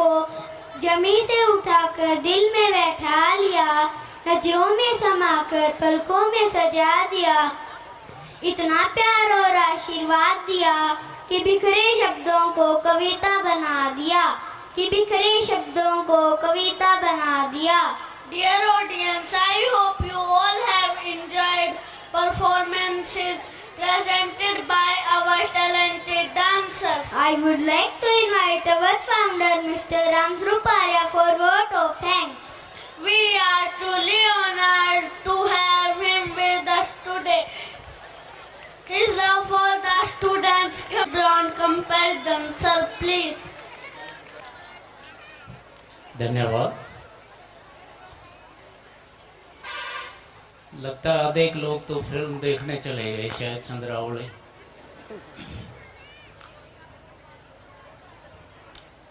को जमी से उठाकर दिल में बैठा लिया, नजरों में समाकर पलकों में सजा दिया। इतना प्यार और आशीर्वाद दिया कि बिखरे शब्दों को कविता बना दिया, कि बिखरे शब्दों को कविता बना दिया। Dear audience, I hope you all have enjoyed performances presented by our talented dancers. I would like to invite our founder, Mr. Ramsruparya, for vote of thanks. We are truly honored to have him with us today. His love for the students comes beyond comparison. Sir, please. धन्यवाद। लगता है अधिक लोग तो film देखने चले गए शायद चंद्रावली।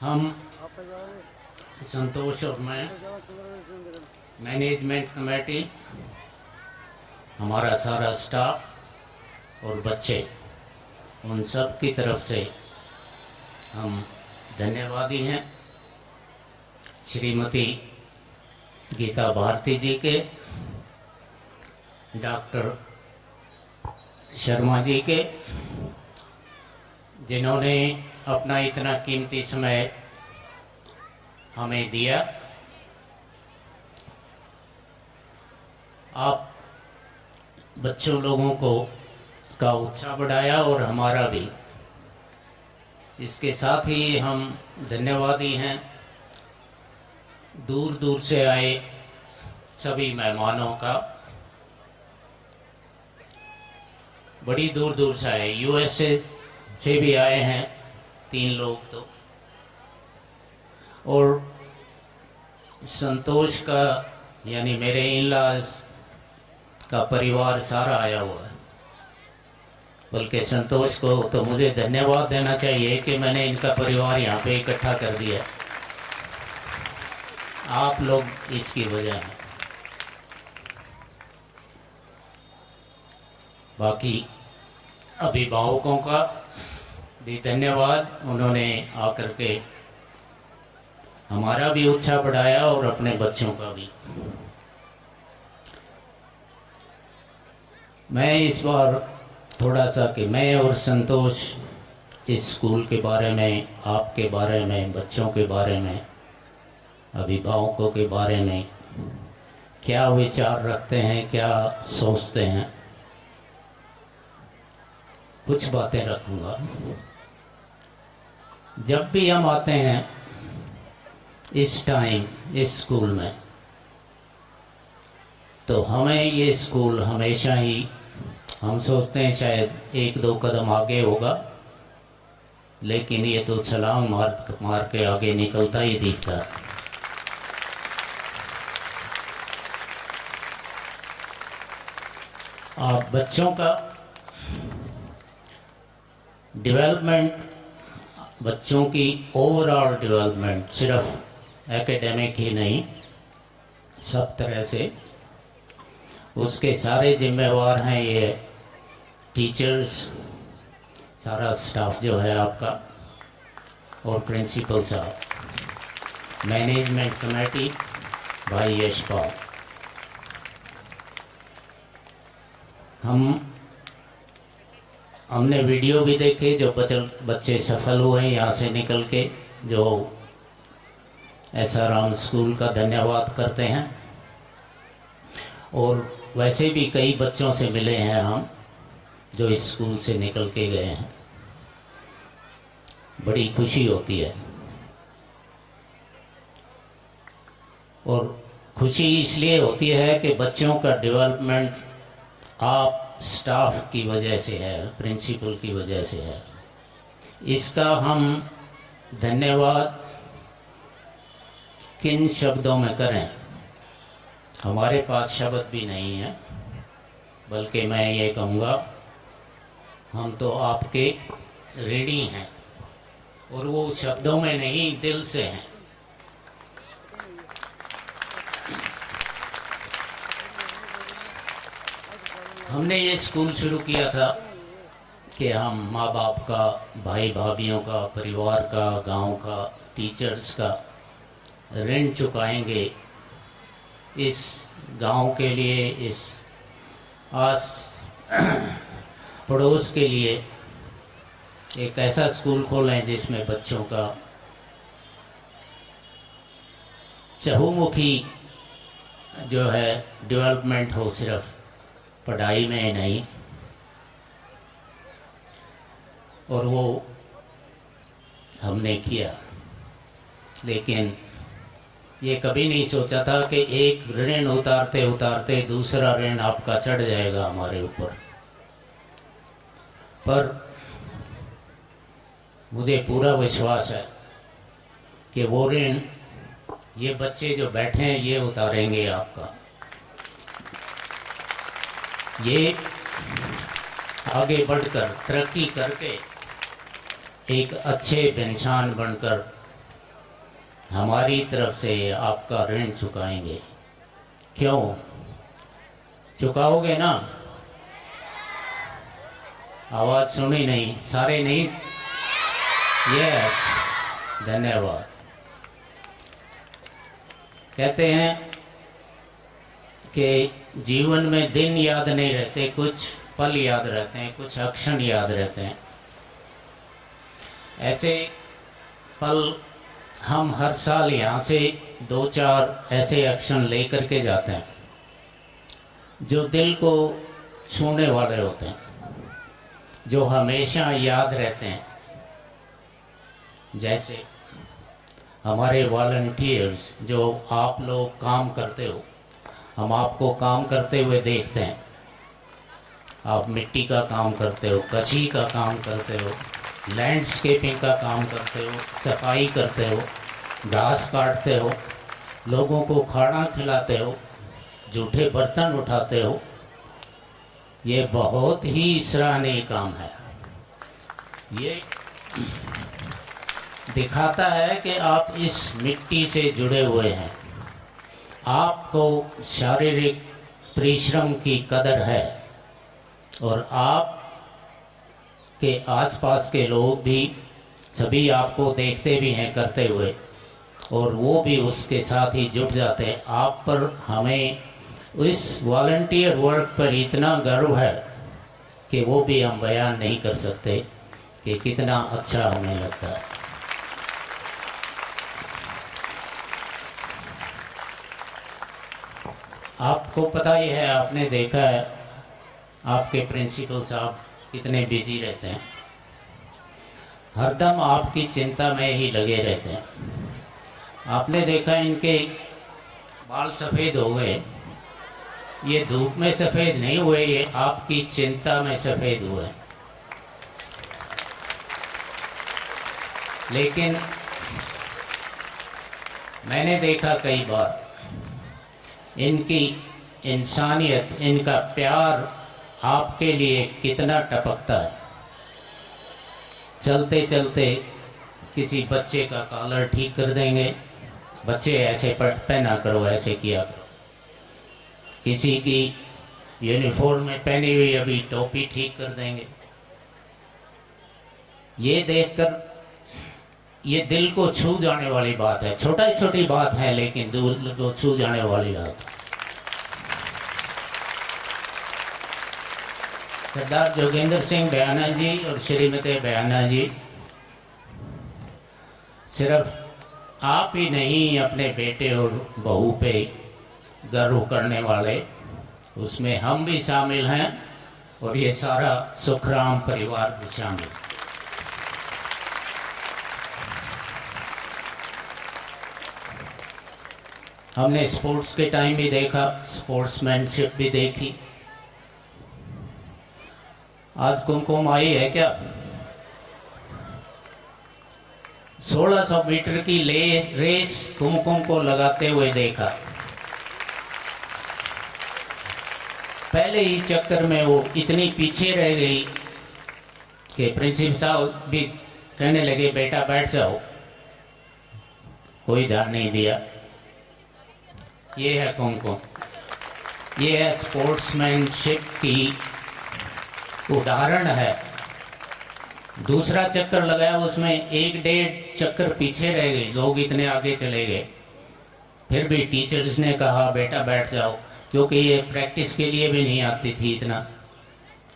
हम संतोष और मैं मैनेजमेंट कमेटी, हमारा सारा स्टाफ और बच्चे, उन सब की तरफ से हम धन्यवादी हैं श्रीमती गीता भारती जी के, डॉक्टर शर्मा जी के, जिन्होंने अपना इतना कीमती समय हमें दिया। आप बच्चों लोगों को का उत्साह बढ़ाया और हमारा भी। इसके साथ ही हम धन्यवादी हैं दूर दूर से आए सभी मेहमानों का। बड़ी दूर दूर से आए, यूएसए से भी आए हैं 3 लोग तो, और संतोष का यानी मेरे इन-लॉज का परिवार सारा आया हुआ है। बल्कि संतोष को तो मुझे धन्यवाद देना चाहिए कि मैंने इनका परिवार यहाँ पे इकट्ठा कर दिया। आप लोग इसकी वजह हैं। बाकी अभिभावकों का भी धन्यवाद, उन्होंने आकर के हमारा भी उत्साह बढ़ाया और अपने बच्चों का भी। मैं इस बार थोड़ा सा कि मैं और संतोष इस स्कूल के बारे में, आपके बारे में, बच्चों के बारे में, अभिभावकों के बारे में क्या विचार रखते हैं, क्या सोचते हैं, कुछ बातें रखूंगा। जब भी हम आते हैं इस टाइम इस स्कूल में, तो हमें ये स्कूल हमेशा ही, हम सोचते हैं शायद 1-2 कदम आगे होगा, लेकिन ये तो छलांग मार के आगे निकलता ही दिखता है। आप बच्चों का डेवलपमेंट, बच्चों की ओवरऑल डेवलपमेंट, सिर्फ एकेडमिक ही नहीं, सब तरह से उसके सारे जिम्मेवार हैं ये टीचर्स, सारा स्टाफ जो है आपका, और प्रिंसिपल साहब, मैनेजमेंट कमेटी, भाई यशपाल। हमने वीडियो भी देखे जो बच्चे सफल हुए यहाँ से निकल के, जो एसआरएम स्कूल का धन्यवाद करते हैं। और वैसे भी कई बच्चों से मिले हैं हम जो इस स्कूल से निकल के गए हैं। बड़ी खुशी होती है, और खुशी इसलिए होती है कि बच्चों का डेवलपमेंट आप स्टाफ की वजह से है, प्रिंसिपल की वजह से है। इसका हम धन्यवाद किन शब्दों में करें, हमारे पास शब्द भी नहीं है, बल्कि मैं ये कहूँगा हम तो आपके ऋणी हैं, और वो शब्दों में नहीं, दिल से हैं। हमने ये स्कूल शुरू किया था कि हम माँ बाप का, भाई भाभीियों का, परिवार का, गांव का टीचर्स का ऋण चुकाएंगे, इस गांव के लिए, इस आस पड़ोस के लिए एक ऐसा स्कूल खोलें जिसमें बच्चों का चहुमुखी जो है डेवलपमेंट हो, सिर्फ पढ़ाई में नहीं। और वो हमने किया, लेकिन ये कभी नहीं सोचा था कि एक ऋण उतारते उतारते दूसरा ऋण आपका चढ़ जाएगा हमारे ऊपर। पर मुझे पूरा विश्वास है कि वो ऋण ये बच्चे जो बैठे हैं ये उतारेंगे आपका। ये आगे बढ़कर तरक्की करके एक अच्छे इंसान बनकर हमारी तरफ से आपका ऋण चुकाएंगे। क्यों चुकाओगे ना? आवाज सुनी नहीं, सारे नहीं? यस, धन्यवाद। कहते हैं कि जीवन में दिन याद नहीं रहते, कुछ पल याद रहते हैं, कुछ क्षण याद रहते हैं। ऐसे पल हम हर साल यहाँ से 2-4 ऐसे एक्शन लेकर के जाते हैं जो दिल को छूने वाले होते हैं, जो हमेशा याद रहते हैं। जैसे हमारे वॉलंटियर्स जो आप लोग काम करते हो, हम आपको काम करते हुए देखते हैं। आप मिट्टी का काम करते हो, कसी का काम करते हो, लैंडस्केपिंग का काम करते हो, सफाई करते हो, घास काटते हो, लोगों को खाना खिलाते हो, जूठे बर्तन उठाते हो। ये बहुत ही सराहनीय काम है। ये दिखाता है कि आप इस मिट्टी से जुड़े हुए हैं, आपको शारीरिक परिश्रम की कदर है और आप के आसपास के लोग भी सभी आपको देखते भी हैं करते हुए, और वो भी उसके साथ ही जुट जाते हैं। आप पर हमें इस वॉलंटियर वर्क पर इतना गर्व है कि वो भी हम बयान नहीं कर सकते कि कितना अच्छा हमें लगता है। आपको पता ही है, आपने देखा है, आपके प्रिंसिपल साहब कितने बिजी रहते हैं, हरदम आपकी चिंता में ही लगे रहते हैं। आपने देखा इनके बाल सफ़ेद हो गए, ये धूप में सफ़ेद नहीं हुए, ये आपकी चिंता में सफ़ेद हुए। लेकिन मैंने देखा कई बार इनकी इंसानियत, इनका प्यार आपके लिए कितना टपकता है। चलते चलते किसी बच्चे का कॉलर ठीक कर देंगे, बच्चे ऐसे पहना करो, ऐसे किया करो। किसी की यूनिफॉर्म में पहनी हुई अभी टोपी ठीक कर देंगे। ये देखकर ये दिल को छू जाने वाली बात है। छोटी बात है लेकिन दिल को छू जाने वाली बात है। सरदार जोगेंद्र सिंह बयाना जी और श्रीमती बयाना जी सिर्फ आप ही नहीं, अपने बेटे और बहू पे गर्व करने वाले, उसमें हम भी शामिल हैं और ये सारा सुखराम परिवार भी शामिल। हमने स्पोर्ट्स के टाइम भी देखा, स्पोर्ट्समैनशिप भी देखी। आज कुमकुम आई है क्या? 1600 मीटर की रेस कुमकुम को लगाते हुए देखा। पहले ही चक्कर में वो इतनी पीछे रह गई कि प्रिंसिपल साहब भी कहने लगे बेटा बैठ जाओ, कोई ध्यान नहीं दिया। ये है कुमकुम, ये है स्पोर्ट्समैनशिप की उदाहरण है दूसरा चक्कर लगाया, उसमें 1-1.5 चक्कर पीछे रह गए, लोग इतने आगे चले गए। फिर भी टीचर्स ने कहा बेटा बैठ जाओ, क्योंकि ये प्रैक्टिस के लिए भी नहीं आती थी इतना।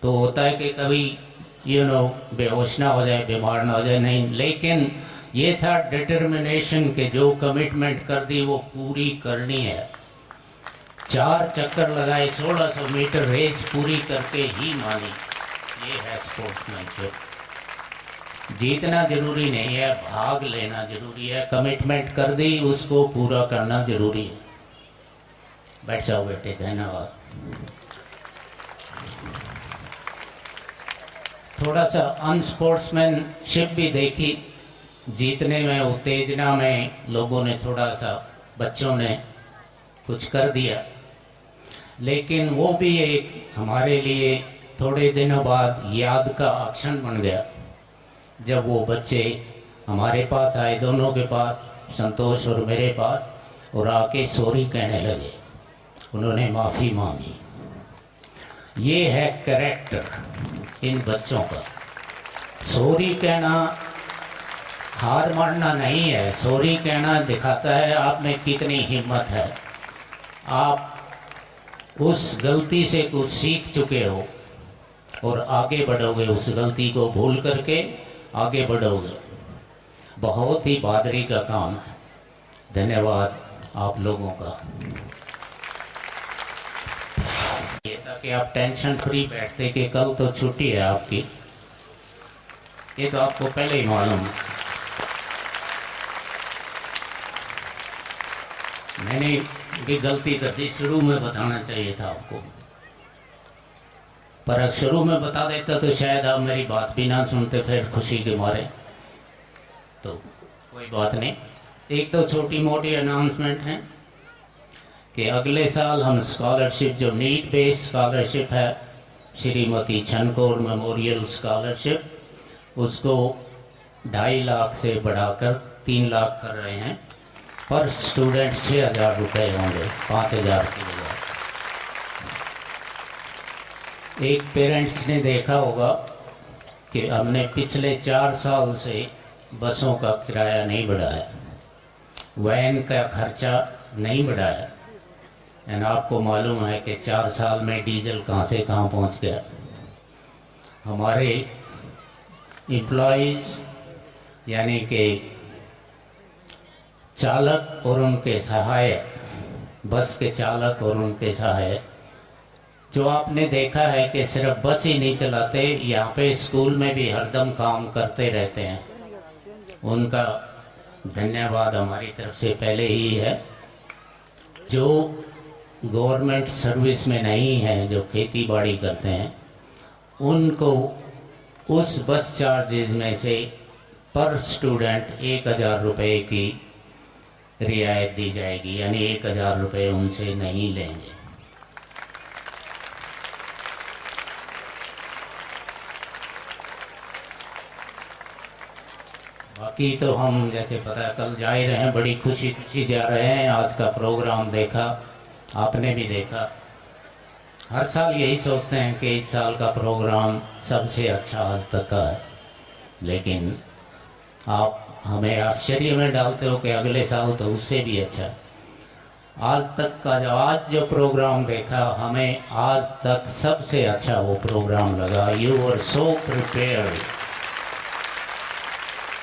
तो होता है कि कभी बेहोश ना हो जाए, बीमार ना हो जाए, नहीं, लेकिन ये था डिटर्मिनेशन के जो कमिटमेंट कर दी वो पूरी करनी है। 4 चक्कर लगाए, 1600 मीटर रेस पूरी करके ही मानी। ये है स्पोर्ट्समैनशिप। जीतना जरूरी नहीं है, भाग लेना जरूरी है। कमिटमेंट कर दी, उसको पूरा करना जरूरी है। बैठ जाओ बेटे, धन्यवाद। थोड़ा सा अनस्पोर्ट्समैनशिप भी देखी, जीतने में, उत्तेजना में लोगों ने थोड़ा सा, बच्चों ने कुछ कर दिया, लेकिन वो भी एक हमारे लिए थोड़े दिनों बाद याद का क्षण बन गया, जब वो बच्चे हमारे पास आए, दोनों के पास, संतोष और मेरे पास, और आके सॉरी कहने लगे, उन्होंने माफ़ी मांगी। ये है कैरेक्टर इन बच्चों का। सॉरी कहना हार मानना नहीं है, सॉरी कहना दिखाता है आप में कितनी हिम्मत है, आप उस गलती से कुछ सीख चुके हो और आगे बढ़ोगे, उस गलती को भूल करके आगे बढ़ोगे। बहुत ही बहादुरी का काम है। धन्यवाद आप लोगों का। ये ताकि आप टेंशन फ्री बैठते कि कल तो छुट्टी है आपकी, ये तो आपको पहले ही मालूम है। मैंने भी गलती कर दी, शुरू में बताना चाहिए था आपको, पर शुरू में बता देता तो शायद आप मेरी बात भी ना सुनते फिर खुशी के मारे। तो कोई बात नहीं। एक तो छोटी मोटी अनाउंसमेंट है कि अगले साल हम स्कॉलरशिप, जो नीड बेस्ड स्कॉलरशिप है, श्रीमती छनकोर मेमोरियल स्कॉलरशिप, उसको 2.5 लाख से बढ़ाकर 3 लाख कर रहे हैं। पर स्टूडेंट 6,000 रुपये होंगे, 5,000 की बजाय। एक पेरेंट्स ने देखा होगा कि हमने पिछले 4 साल से बसों का किराया नहीं बढ़ाया, वैन का खर्चा नहीं बढ़ाया, एंड आपको मालूम है कि 4 साल में डीजल कहाँ से कहाँ पहुँच गया। हमारे एम्प्लॉयज़ यानी कि चालक और उनके सहायक, बस के चालक और उनके सहायक, जो आपने देखा है कि सिर्फ बस ही नहीं चलाते, यहाँ पे स्कूल में भी हरदम काम करते रहते हैं, उनका धन्यवाद हमारी तरफ से पहले ही है। जो गवर्नमेंट सर्विस में नहीं है, जो खेती बाड़ी करते हैं, उनको उस बस चार्जेस में से पर स्टूडेंट 1,000 रुपये की रियायत दी जाएगी, यानी 1,000 रुपये उनसे नहीं लेंगे। बाकी तो हम जैसे पता कल जा ही रहे हैं, बड़ी खुशी खुशी जा रहे हैं। आज का प्रोग्राम देखा, आपने भी देखा। हर साल यही सोचते हैं कि इस साल का प्रोग्राम सबसे अच्छा आज तक का है, लेकिन आप हमें आश्चर्य में डालते हो कि अगले साल तो उससे भी अच्छा। आज तक का जो प्रोग्राम देखा, हमें आज तक सबसे अच्छा वो प्रोग्राम लगा। यू वर सो प्रिपेयर्ड,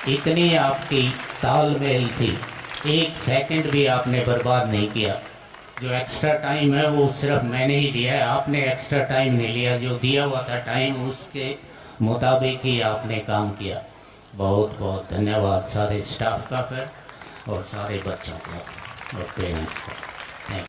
इतनी आपकी तालमेल थी, 1 सेकंड भी आपने बर्बाद नहीं किया। जो एक्स्ट्रा टाइम है वो सिर्फ मैंने ही लिया है, आपने एक्स्ट्रा टाइम नहीं लिया। जो दिया हुआ था टाइम, उसके मुताबिक ही आपने काम किया। बहुत बहुत धन्यवाद सारे स्टाफ का फिर, और सारे बच्चों का और पेरेंट्स का।